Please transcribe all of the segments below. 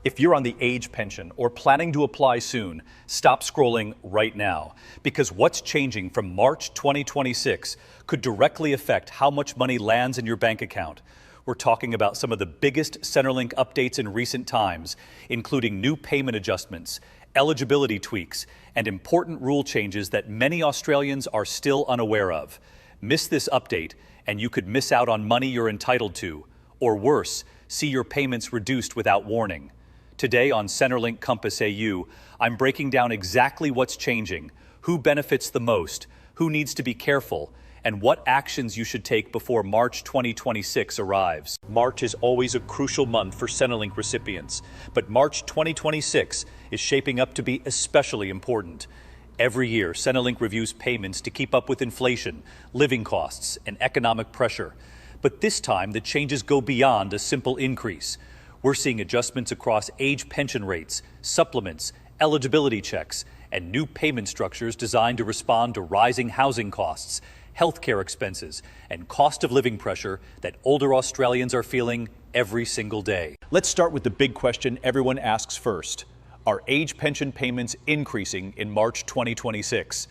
If you're on the age pension or planning to apply soon, stop scrolling right now, because what's changing from March 2026 could directly affect how much money lands in your bank account. We're talking about some of the biggest Centrelink updates in recent times, including new payment adjustments, eligibility tweaks, and important rule changes that many Australians are still unaware of. Miss this update, and you could miss out on money you're entitled to, or worse, see your payments reduced without warning. Today on Centrelink Compass AU, I'm breaking down exactly what's changing, who benefits the most, who needs to be careful, and what actions you should take before March 2026 arrives. March is always a crucial month for Centrelink recipients, but March 2026 is shaping up to be especially important. Every year, Centrelink reviews payments to keep up with inflation, living costs, and economic pressure. But this time, the changes go beyond a simple increase. We're seeing adjustments across age pension rates, supplements, eligibility checks, and new payment structures designed to respond to rising housing costs, healthcare expenses, and cost of living pressure that older Australians are feeling every single day. Let's start with the big question everyone asks first. Are age pension payments increasing in March 2026?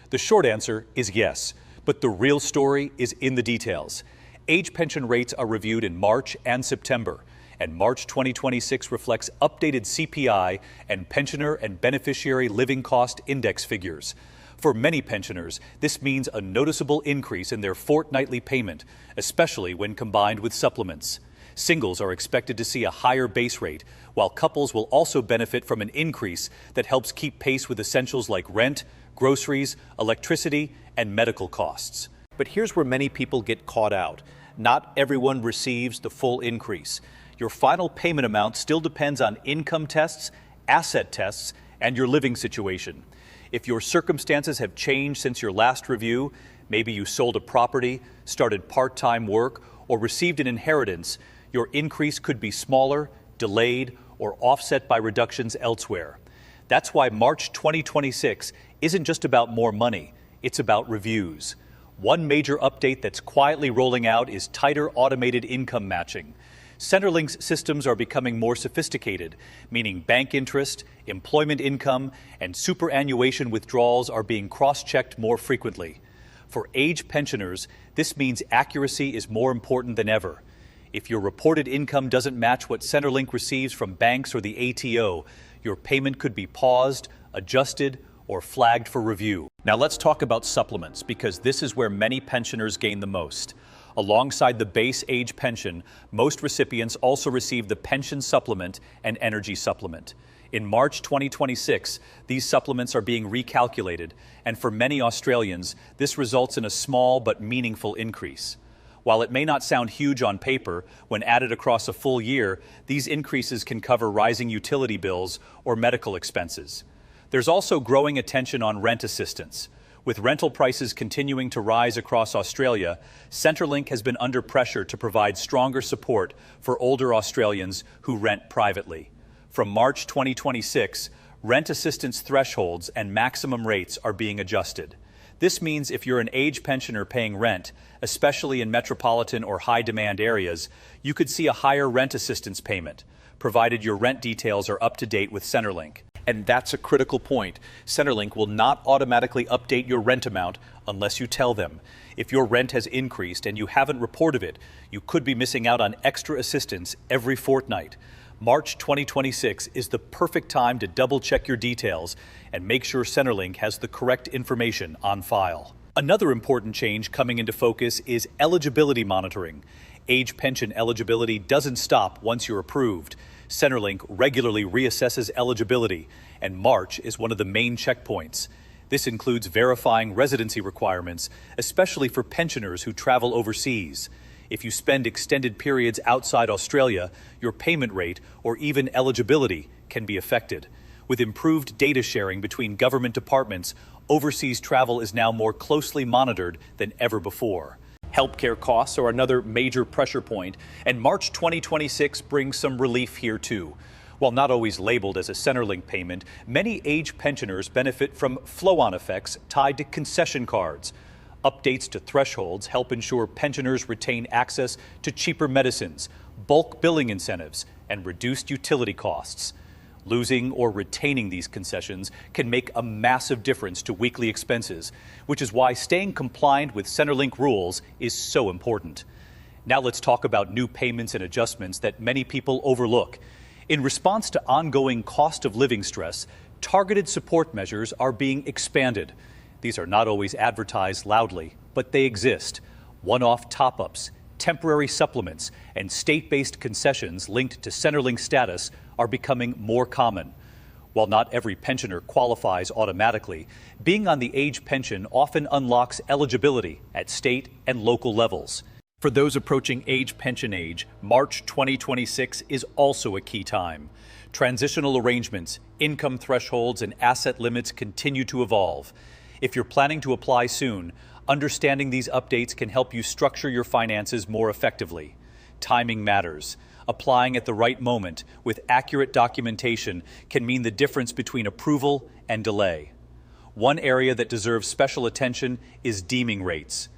The short answer is yes, but the real story is in the details. Age pension rates are reviewed in March and September, and March 2026 reflects updated CPI and pensioner and beneficiary living cost index figures. For many pensioners, this means a noticeable increase in their fortnightly payment, especially when combined with supplements. Singles are expected to see a higher base rate, while couples will also benefit from an increase that helps keep pace with essentials like rent, groceries, electricity, and medical costs. But here's where many people get caught out. Not everyone receives the full increase. Your final payment amount still depends on income tests, asset tests, and your living situation. If your circumstances have changed since your last review, maybe you sold a property, started part-time work, or received an inheritance, your increase could be smaller, delayed, or offset by reductions elsewhere. That's why March 2026 isn't just about more money, it's about reviews. One major update that's quietly rolling out is tighter automated income matching. Centrelink's systems are becoming more sophisticated, meaning bank interest, employment income, and superannuation withdrawals are being cross-checked more frequently. For age pensioners, this means accuracy is more important than ever. If your reported income doesn't match what Centrelink receives from banks or the ATO, your payment could be paused, adjusted, or flagged for review. Now let's talk about supplements, because this is where many pensioners gain the most. Alongside the base age pension, most recipients also receive the pension supplement and energy supplement. In March 2026, these supplements are being recalculated, and for many Australians, this results in a small but meaningful increase. While it may not sound huge on paper, when added across a full year, these increases can cover rising utility bills or medical expenses. There's also growing attention on rent assistance. With rental prices continuing to rise across Australia, Centrelink has been under pressure to provide stronger support for older Australians who rent privately. From March 2026, rent assistance thresholds and maximum rates are being adjusted. This means if you're an age pensioner paying rent, especially in metropolitan or high-demand areas, you could see a higher rent assistance payment, provided your rent details are up to date with Centrelink. And that's a critical point. Centrelink will not automatically update your rent amount unless you tell them. If your rent has increased and you haven't reported it, you could be missing out on extra assistance every fortnight. March 2026 is the perfect time to double-check your details and make sure Centrelink has the correct information on file. Another important change coming into focus is eligibility monitoring. Age pension eligibility doesn't stop once you're approved. Centrelink regularly reassesses eligibility, and March is one of the main checkpoints. This includes verifying residency requirements, especially for pensioners who travel overseas. If you spend extended periods outside Australia, your payment rate or even eligibility can be affected. With improved data sharing between government departments, overseas travel is now more closely monitored than ever before. Healthcare costs are another major pressure point, and March 2026 brings some relief here too. While not always labeled as a Centrelink payment, many age pensioners benefit from flow-on effects tied to concession cards. Updates to thresholds help ensure pensioners retain access to cheaper medicines, bulk billing incentives, and reduced utility costs. Losing or retaining these concessions can make a massive difference to weekly expenses, which is why staying compliant with Centrelink rules is so important. Now let's talk about new payments and adjustments that many people overlook. In response to ongoing cost of living stress, targeted support measures are being expanded. These are not always advertised loudly, but they exist. One-off top-ups, temporary supplements, and state-based concessions linked to Centrelink status are becoming more common. While not every pensioner qualifies automatically, being on the age pension often unlocks eligibility at state and local levels. For those approaching age pension age, March 2026 is also a key time. Transitional arrangements, income thresholds, and asset limits continue to evolve. If you're planning to apply soon, understanding these updates can help you structure your finances more effectively. Timing matters. Applying at the right moment with accurate documentation can mean the difference between approval and delay. One area that deserves special attention is deeming rates.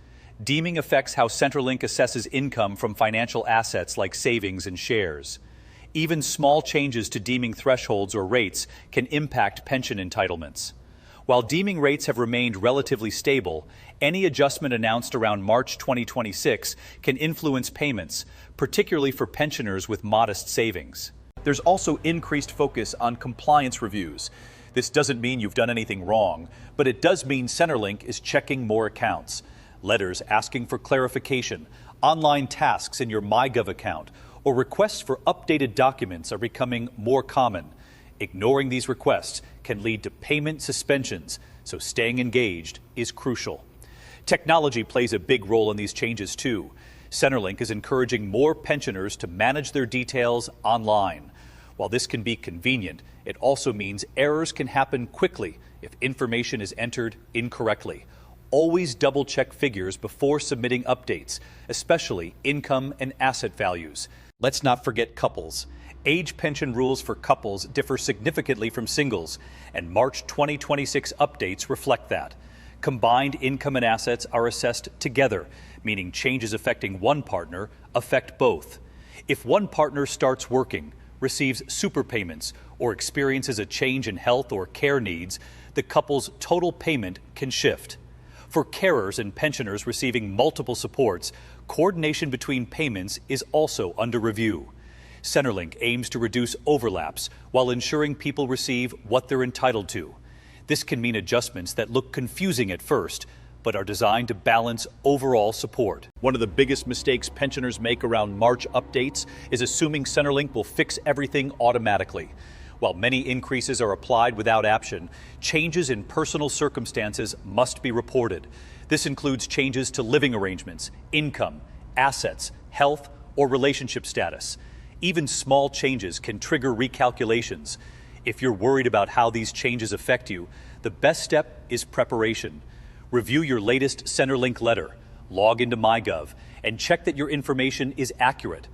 Deeming affects how Centrelink assesses income from financial assets like savings and shares. Even small changes to deeming thresholds or rates can impact pension entitlements. While deeming rates have remained relatively stable, any adjustment announced around March 2026 can influence payments, particularly for pensioners with modest savings. There's also increased focus on compliance reviews. This doesn't mean you've done anything wrong, but it does mean Centrelink is checking more accounts. Letters asking for clarification, online tasks in your myGov account, or requests for updated documents are becoming more common. Ignoring these requests can lead to payment suspensions, so staying engaged is crucial. Technology plays a big role in these changes too. Centrelink is encouraging more pensioners to manage their details online. While this can be convenient, it also means errors can happen quickly if information is entered incorrectly. Always double-check figures before submitting updates, especially income and asset values. Let's not forget couples. Age pension rules for couples differ significantly from singles, and March 2026 updates reflect that. Combined income and assets are assessed together, meaning changes affecting one partner affect both. If one partner starts working, receives super payments, or experiences a change in health or care needs, the couple's total payment can shift. For carers and pensioners receiving multiple supports, coordination between payments is also under review. Centrelink aims to reduce overlaps while ensuring people receive what they're entitled to. This can mean adjustments that look confusing at first, but are designed to balance overall support. One of the biggest mistakes pensioners make around March updates is assuming Centrelink will fix everything automatically. While many increases are applied without action, changes in personal circumstances must be reported. This includes changes to living arrangements, income, assets, health, or relationship status. Even small changes can trigger recalculations. If you're worried about how these changes affect you, the best step is preparation. Review your latest Centrelink letter, log into myGov, and check that your information is accurate.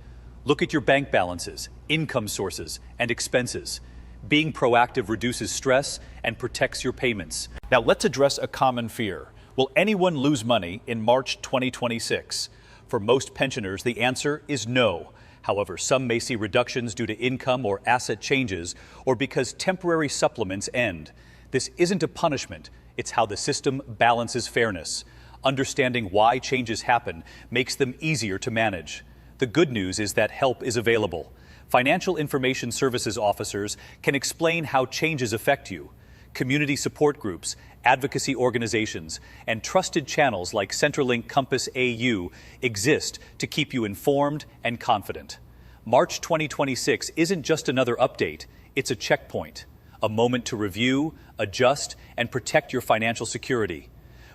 Look at your bank balances, income sources, and expenses. Being proactive reduces stress and protects your payments. Now let's address a common fear. Will anyone lose money in March 2026? For most pensioners, the answer is no. However, some may see reductions due to income or asset changes, or because temporary supplements end. This isn't a punishment, it's how the system balances fairness. Understanding why changes happen makes them easier to manage. The good news is that help is available. Financial Information Services officers can explain how changes affect you. Community support groups, advocacy organizations, and trusted channels like Centrelink Compass AU exist to keep you informed and confident. March 2026 isn't just another update, it's a checkpoint, a moment to review, adjust, and protect your financial security.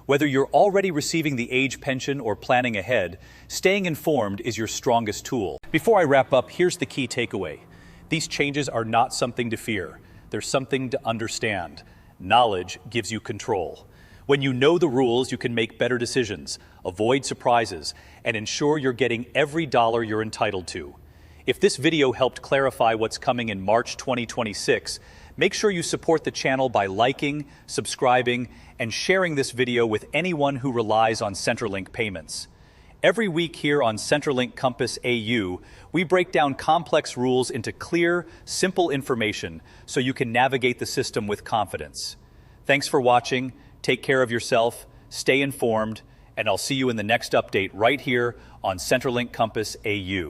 Whether you're already receiving the age pension or planning ahead, staying informed is your strongest tool. Before I wrap up, here's the key takeaway. These changes are not something to fear. They're something to understand. Knowledge gives you control. When you know the rules, you can make better decisions, avoid surprises, and ensure you're getting every dollar you're entitled to. If this video helped clarify what's coming in March 2026, make sure you support the channel by liking, subscribing, and sharing this video with anyone who relies on Centrelink payments. Every week here on Centrelink Compass AU, we break down complex rules into clear, simple information so you can navigate the system with confidence. Thanks for watching, take care of yourself, stay informed, and I'll see you in the next update right here on Centrelink Compass AU.